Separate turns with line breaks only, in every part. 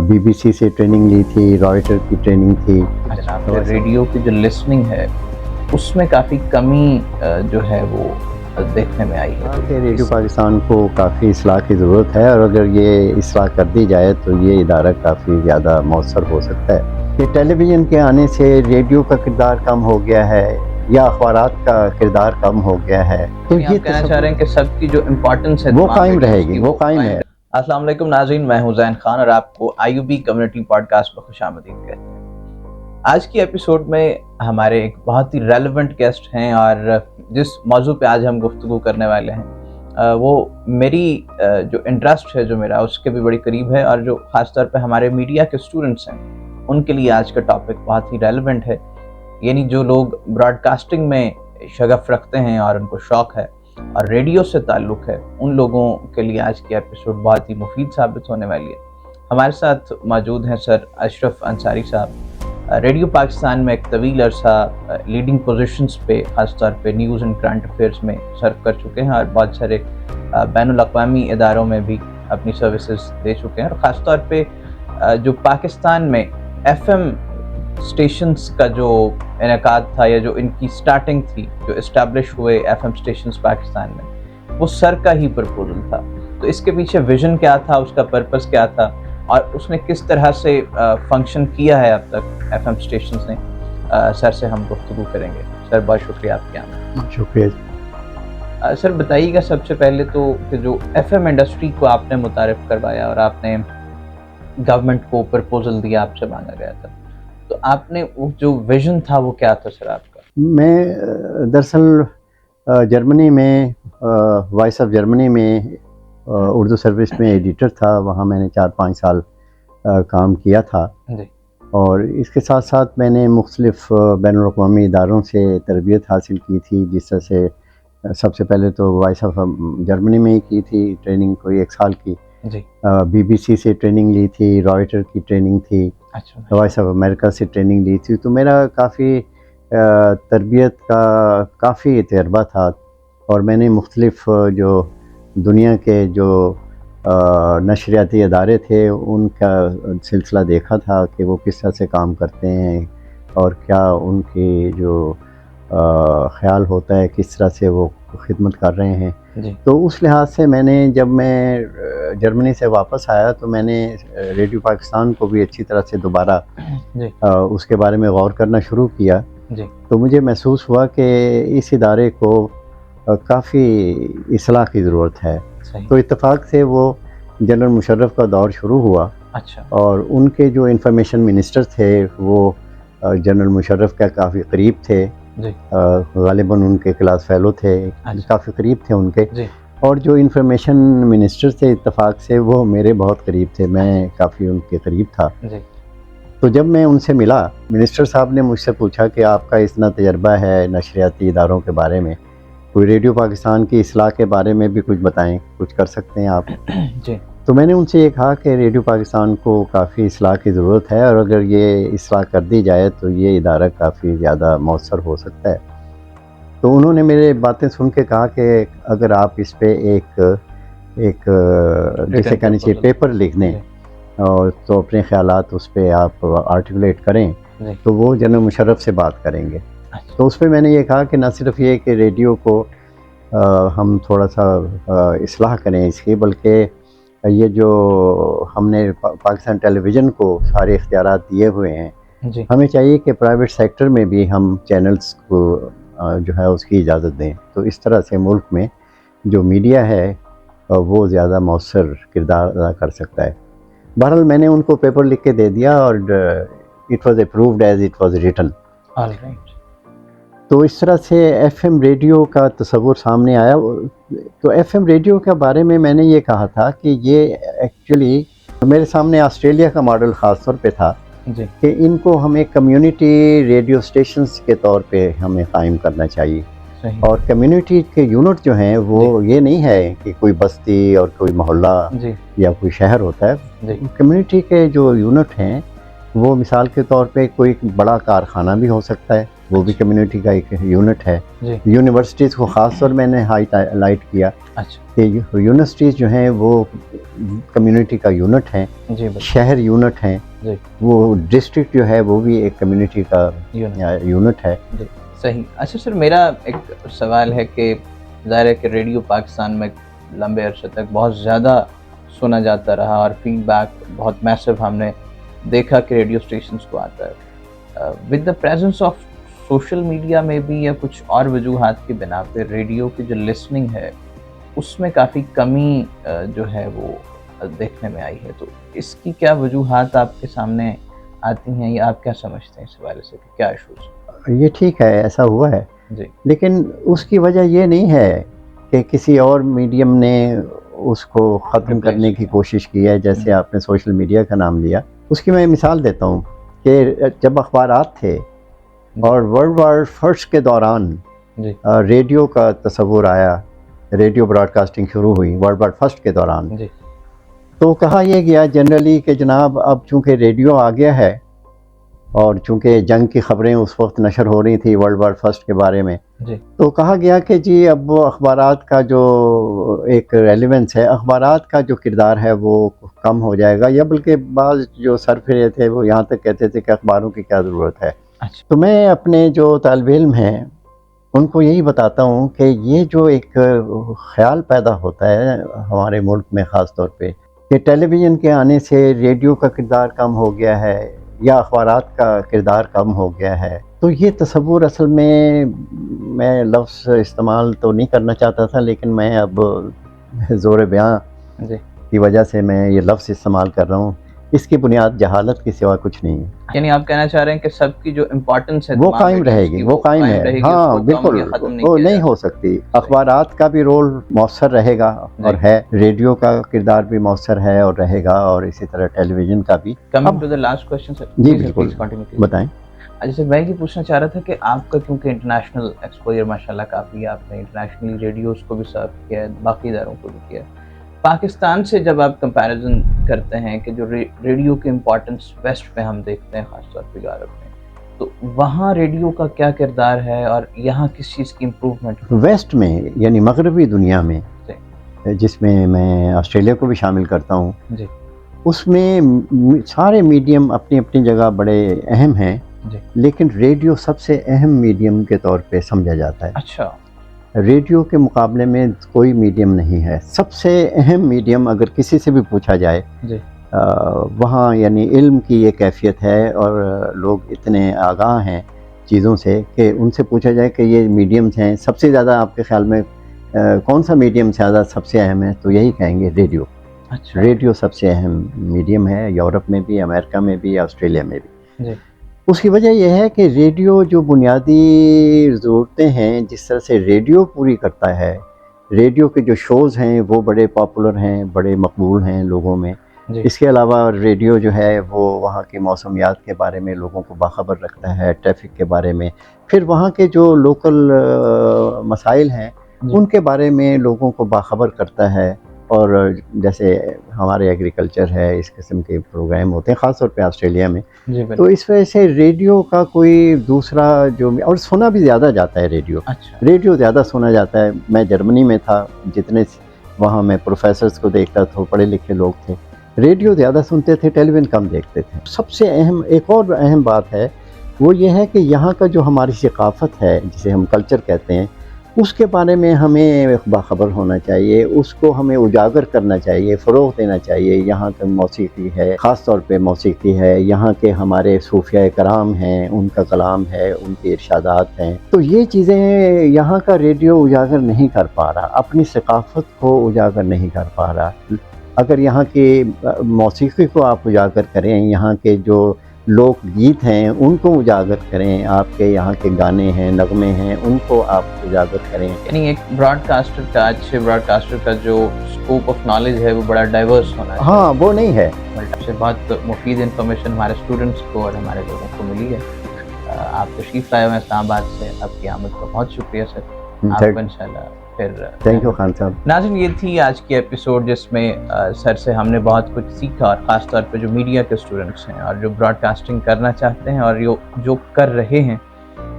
BBC سے training لی تھی، رائٹر کی ٹریننگ تھی.
جناب ریڈیو کی جو لسننگ ہے اس میں کافی کمی جو ہے وہ دیکھنے میں آئی ہے
کہ ریڈیو پاکستان کو کافی اصلاح کی ضرورت ہے، اور اگر یہ اصلاح کر دی جائے تو یہ ادارہ کافی زیادہ مؤثر ہو سکتا ہے. کہ ٹیلی ویژن کے آنے سے ریڈیو کا کردار کم ہو گیا ہے یا اخبارات کا کردار کم ہو گیا ہے، تو یہ
کہنا چاہ رہے ہیں کہ سب کی جو امپورٹنس ہے
وہ قائم رہے گی، وہ قائم ہے.
السلام علیکم ناظرین، میں ہوں زین خان اور آپ کو IUB کمیونٹی پوڈ کاسٹ میں خوش آمدید کہتے ہیں. آج کی ایپیسوڈ میں ہمارے ایک بہت ہی ریلیونٹ گیسٹ ہیں، اور جس موضوع پہ آج ہم گفتگو کرنے والے ہیں وہ میری جو انٹرسٹ ہے، جو میرا اس کے بھی بڑی قریب ہے، اور جو خاص طور پہ ہمارے میڈیا کے اسٹوڈنٹس ہیں ان کے لیے آج کا ٹاپک بہت ہی ریلیونٹ ہے. یعنی جو لوگ براڈ کاسٹنگ میں شغف رکھتے ہیں اور ان کو شوق ہے اور ریڈیو سے تعلق ہے، ان لوگوں کے لیے آج کی ایپیسوڈ بہت ہی مفید ثابت ہونے والی ہے. ہمارے ساتھ موجود ہیں سر اشرف انصاری صاحب. ریڈیو پاکستان میں ایک طویل عرصہ لیڈنگ پوزیشنز پہ، خاص طور پہ نیوز اینڈ کرنٹ افیئرز میں سرو کر چکے ہیں، اور بہت سارے بین الاقوامی اداروں میں بھی اپنی سروسز دے چکے ہیں. اور خاص طور پہ جو پاکستان میں FM اسٹیشنز کا جو انعقاد تھا، یا جو ان کی سٹارٹنگ تھی، جو اسٹیبلش ہوئے FM اسٹیشنز پاکستان میں، وہ سر کا ہی پرپوزل تھا. تو اس کے پیچھے ویژن کیا تھا، اس کا پرپس کیا تھا، اور اس نے کس طرح سے فنکشن کیا ہے اب تک FM اسٹیشنز نے، سر سے ہم گفتگو کریں گے. سر بہت شکریہ آپ کے آنے.
شکریہ.
سر بتائیے گا سب سے پہلے تو کہ جو FM انڈسٹری کو آپ نے متعارف کروایا اور آپ نے گورنمنٹ کو پرپوزل دیا، آپ سے مانگا گیا تھا، تو آپ نے وہ جو ویژن تھا وہ کیا تھا سر آپ کا؟
میں دراصل جرمنی میں وائس آف جرمنی میں اردو سروس میں ایڈیٹر تھا. وہاں میں نے 4-5 سال کام کیا تھا
جی.
اور اس کے ساتھ ساتھ میں نے مختلف بین الاقوامی اداروں سے تربیت حاصل کی تھی. جس طرح سے سب سے پہلے تو وائس آف جرمنی میں ہی کی تھی ٹریننگ، کوئی 1 سال کی.
جی.
BBC سے ٹریننگ لی تھی، رائٹر کی ٹریننگ تھی،
اچھا.
وائس آف امریکہ سے ٹریننگ لی تھی. تو میرا کافی تربیت کا کافی تجربہ تھا، اور میں نے مختلف جو دنیا کے جو نشریاتی ادارے تھے ان کا سلسلہ دیکھا تھا کہ وہ کس طرح سے کام کرتے ہیں، اور کیا ان کی جو خیال ہوتا ہے، کس طرح سے وہ خدمت کر رہے ہیں.
جی.
تو اس لحاظ سے میں نے، جب میں جرمنی سے واپس آیا تو میں نے ریڈیو پاکستان کو بھی اچھی طرح سے دوبارہ
جی.
اس کے بارے میں غور کرنا شروع کیا.
جی.
تو مجھے محسوس ہوا کہ اس ادارے کو کافی اصلاح کی ضرورت ہے.
صحیح.
تو اتفاق سے وہ جنرل مشرف کا دور شروع ہوا.
اچھا.
اور ان کے جو انفارمیشن منسٹر تھے وہ جنرل مشرف کا کافی قریب تھے.
جی.
غالباً ان کے کلاس فیلو تھے.
اچھا.
کافی قریب تھے ان کے.
جی.
اور جو انفارمیشن منسٹر تھے اتفاق سے وہ میرے بہت قریب تھے، میں کافی ان کے قریب تھا.
جی.
تو جب میں ان سے ملا، منسٹر صاحب نے مجھ سے پوچھا کہ آپ کا اتنا تجربہ ہے نشریاتی اداروں کے بارے میں، کوئی ریڈیو پاکستان کی اصلاح کے بارے میں بھی کچھ بتائیں، کچھ کر سکتے ہیں آپ.
جی.
تو میں نے ان سے یہ کہا کہ ریڈیو پاکستان کو کافی اصلاح کی ضرورت ہے، اور اگر یہ اصلاح کر دی جائے تو یہ ادارہ کافی زیادہ مؤثر ہو سکتا ہے. تو انہوں نے میرے باتیں سن کے کہا کہ اگر آپ اس پہ ایک جسے کہنا چاہیے پیپر لکھ دیں، اور تو اپنے خیالات اس پہ آپ آرٹیکولیٹ کریں، تو وہ جنرل مشرف سے بات کریں گے. تو اس پہ میں نے یہ کہا کہ نہ صرف یہ کہ ریڈیو کو ہم تھوڑا سا اصلاح کریں اس کی، بلکہ یہ جو ہم نے پاکستان ٹیلی ویژن کو سارے اختیارات دیے ہوئے ہیں، ہمیں چاہیے کہ پرائیویٹ سیکٹر میں بھی ہم چینلز کو جو ہے اس کی اجازت دیں. تو اس طرح سے ملک میں جو میڈیا ہے وہ زیادہ مؤثر کردار ادا کر سکتا ہے. بہرحال میں نے ان کو پیپر لکھ کے دے دیا، اور it was approved as it was written. تو اس طرح سے FM ریڈیو کا تصور سامنے آیا. تو FM ریڈیو کے بارے میں نے یہ کہا تھا کہ یہ ایکچولی میرے سامنے آسٹریلیا کا ماڈل خاص طور پہ تھا کہ ان کو ہمیں کمیونٹی ریڈیو اسٹیشنز کے طور پہ ہمیں قائم کرنا چاہیے. اور کمیونٹی کے یونٹ جو ہیں وہ یہ نہیں ہے کہ کوئی بستی اور کوئی محلہ یا کوئی شہر ہوتا ہے. کمیونٹی کے جو یونٹ ہیں وہ مثال کے طور پہ کوئی بڑا کارخانہ بھی ہو سکتا ہے، وہ بھی کمیونٹی کا ایک یونٹ ہے.
جی
یونیورسٹیز کو خاص طور میں نے ہائی لائٹ کیا
اچھا
کہ یونیورسٹیز جو ہیں وہ کمیونٹی کا یونٹ ہیں,
جی بالکل
شہر یونٹ ہیں,
جی
وہ ڈسٹرکٹ جو ہے وہ بھی ایک کمیونٹی کا یونٹ ہے.
جی صحیح. اچھا سر, میرا ایک سوال ہے کہ ظاہر ہے کہ ریڈیو پاکستان میں لمبے عرصے تک بہت زیادہ سنا جاتا رہا اور فیڈ بیک بہت میسو ہم نے دیکھا کہ ریڈیو اسٹیشنز کو آتا ہے. With the presence of social media میں بھی یا کچھ اور وجوہات کی بنا پہ ریڈیو کی جو لسننگ ہے اس میں کافی کمی جو ہے وہ دیکھنے میں آئی ہے. تو اس کی کیا وجوہات آپ کے سامنے آتی ہیں یا آپ کیا سمجھتے ہیں اس حوالے سے کہ کیا ایشوز؟
یہ ٹھیک ہے, ایسا ہوا ہے,
جی
لیکن اس کی وجہ یہ نہیں ہے کہ کسی اور میڈیم نے اس کو ختم کرنے کی کوشش کی ہے. جیسے آپ نے سوشل میڈیا کا نام لیا, اس کی میں مثال دیتا ہوں کہ جب اخبارات تھے اور ورلڈ وار فرسٹ کے دوران
جی
ریڈیو کا تصور آیا, ریڈیو براڈ کاسٹنگ شروع ہوئی ورلڈ وار فرسٹ کے دوران,
جی
تو کہا یہ گیا جنرلی کہ جناب اب چونکہ ریڈیو آ گیا ہے اور چونکہ جنگ کی خبریں اس وقت نشر ہو رہی تھی ورلڈ وار فرسٹ کے بارے میں,
جی
تو کہا گیا کہ جی اب وہ اخبارات کا جو ایک ریلیونس ہے, اخبارات کا جو کردار ہے وہ کم ہو جائے گا, یا بلکہ بعض جو سرفرے تھے وہ یہاں تک کہتے تھے کہ اخباروں کی کیا ضرورت ہے.
اچھا
تو میں اپنے جو طالب علم ہیں ان کو یہی بتاتا ہوں کہ یہ جو ایک خیال پیدا ہوتا ہے ہمارے ملک میں خاص طور پہ کہ ٹیلی ویژن کے آنے سے ریڈیو کا کردار کم ہو گیا ہے یا اخبارات کا کردار کم ہو گیا ہے, تو یہ تصور اصل میں لفظ استعمال تو نہیں کرنا چاہتا تھا, لیکن میں اب زور بیاں
جی
کی وجہ سے میں یہ لفظ استعمال کر رہا ہوں. اس کی بنیاد جہالت کے سوا کچھ نہیں ہے.
یعنی آپ کہنا چاہ رہے ہیں کہ سب کی جو امپورٹنس ہے
وہ قائم رہے گی, وہ قائم ہے, ہاں بالکل, وہ نہیں ہو سکتی. اخبارات کا بھی رول مؤثر رہے گا اور ہے, ریڈیو کا کردار بھی مؤثر ہے اور رہے گا, اور اسی طرح ٹیلی ویژن کا بھی.
Coming to the last question sir.
جی بالکل بتائیں.
اچھا سر, میں یہ پوچھنا چاہ رہا تھا کہ آپ کا کیونکہ انٹرنیشنل ایکسپوجر ماشاءاللہ کافی ہے, آپ نے انٹرنیشنلی ریڈیوز کو بھی سرو کیا ہے, باقی اداروں کو بھی کیا ہے, پاکستان سے جب آپ کمپیریزن کرتے ہیں کہ جو ریڈیو کی امپورٹنس ویسٹ میں ہم دیکھتے ہیں خاص طور پہ یورپ میں, تو وہاں ریڈیو کا کیا کردار ہے اور یہاں کس چیز کی امپروومنٹ؟
ویسٹ میں یعنی مغربی دنیا میں, جس میں آسٹریلیا کو بھی شامل کرتا ہوں,
جی
اس میں سارے میڈیم اپنی اپنی جگہ بڑے اہم ہیں,
جی
لیکن ریڈیو سب سے اہم میڈیم کے طور پہ سمجھا جاتا ہے.
اچھا,
ریڈیو کے مقابلے میں کوئی میڈیم نہیں ہے. سب سے اہم میڈیم اگر کسی سے بھی پوچھا جائے
جی
وہاں یعنی علم کی یہ کیفیت ہے اور لوگ اتنے آگاہ ہیں چیزوں سے کہ ان سے پوچھا جائے کہ یہ میڈیمز ہیں, سب سے زیادہ آپ کے خیال میں کون سا میڈیم زیادہ سب سے اہم ہے, تو یہی کہیں گے ریڈیو.
اچھا
ریڈیو سب سے اہم میڈیم ہے, یورپ میں بھی, امریکہ میں بھی, آسٹریلیا میں بھی.
جی
اس کی وجہ یہ ہے کہ ریڈیو جو بنیادی ضرورتیں ہیں جس طرح سے ریڈیو پوری کرتا ہے, ریڈیو کے جو شوز ہیں وہ بڑے پاپولر ہیں, بڑے مقبول ہیں لوگوں میں.
جی
اس کے علاوہ ریڈیو جو ہے وہ وہاں کی موسمیات کے بارے میں لوگوں کو باخبر رکھتا ہے, ٹریفک کے بارے میں, پھر وہاں کے جو لوکل مسائل ہیں ان کے بارے میں لوگوں کو باخبر کرتا ہے. اور جیسے ہمارے ایگریکلچر ہے, اس قسم کے پروگرام ہوتے ہیں خاص طور پہ آسٹریلیا میں. تو اس وجہ سے ریڈیو کا کوئی دوسرا جو, اور سنا بھی زیادہ جاتا ہے ریڈیو.
اچھا
ریڈیو زیادہ سنا جاتا ہے. میں جرمنی میں تھا, جتنے وہاں میں پروفیسرز کو دیکھتا تھا پڑھے لکھے لوگ تھے, ریڈیو زیادہ سنتے تھے, ٹیلی ویژن کم دیکھتے تھے. سب سے اہم ایک اور اہم بات ہے وہ یہ ہے کہ یہاں کا جو ہماری ثقافت ہے جسے ہم کلچر کہتے ہیں, اس کے بارے میں ہمیں باخبر ہونا چاہیے, اس کو ہمیں اجاگر کرنا چاہیے, فروغ دینا چاہیے. یہاں کا موسیقی ہے, خاص طور پہ موسیقی ہے, یہاں کے ہمارے صوفیاء کرام ہیں, ان کا کلام ہے, ان کے ارشادات ہیں, تو یہ چیزیں یہاں کا ریڈیو اجاگر نہیں کر پا رہا, اپنی ثقافت کو اجاگر نہیں کر پا رہا. اگر یہاں کی موسیقی کو آپ اجاگر کریں, یہاں کے جو لوک گیت ہیں ان کو اجاگر کریں, آپ کے یہاں کے گانے ہیں, نغمے ہیں, ان کو آپ اجاگر کریں.
یعنی ایک براڈ کاسٹر کا, اچھے براڈ کاسٹر کا جو اسکوپ آف نالج ہے وہ بڑا ڈائیورس ہونا ہے.
ہاں وہ نہیں ہے.
سے بہت مفید انفارمیشن ہمارے اسٹوڈنٹس کو اور ہمارے لوگوں کو ملی ہے. آپ تشریف لائے ہوئے ہیں اسلام آباد سے, آپ کی آمد کا بہت شکریہ سر. آپ کو انشاءاللہ پھر
تھینک یو خان صاحب.
ناظرین, یہ تھی آج کی ایپیسوڈ جس میں سر سے ہم نے بہت کچھ سیکھا, اور خاص طور پہ جو میڈیا کے اسٹوڈنٹس ہیں اور جو براڈ کاسٹنگ کرنا چاہتے ہیں اور جو کر رہے ہیں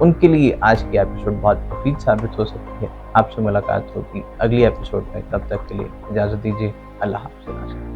ان کے لیے آج کی ایپیسوڈ بہت مفید ثابت ہو سکتی ہے۔ آپ سے ملاقات ہوگی اگلی ایپیسوڈ میں، تب تک کے لیے اجازت دیجیے، اللہ حافظ۔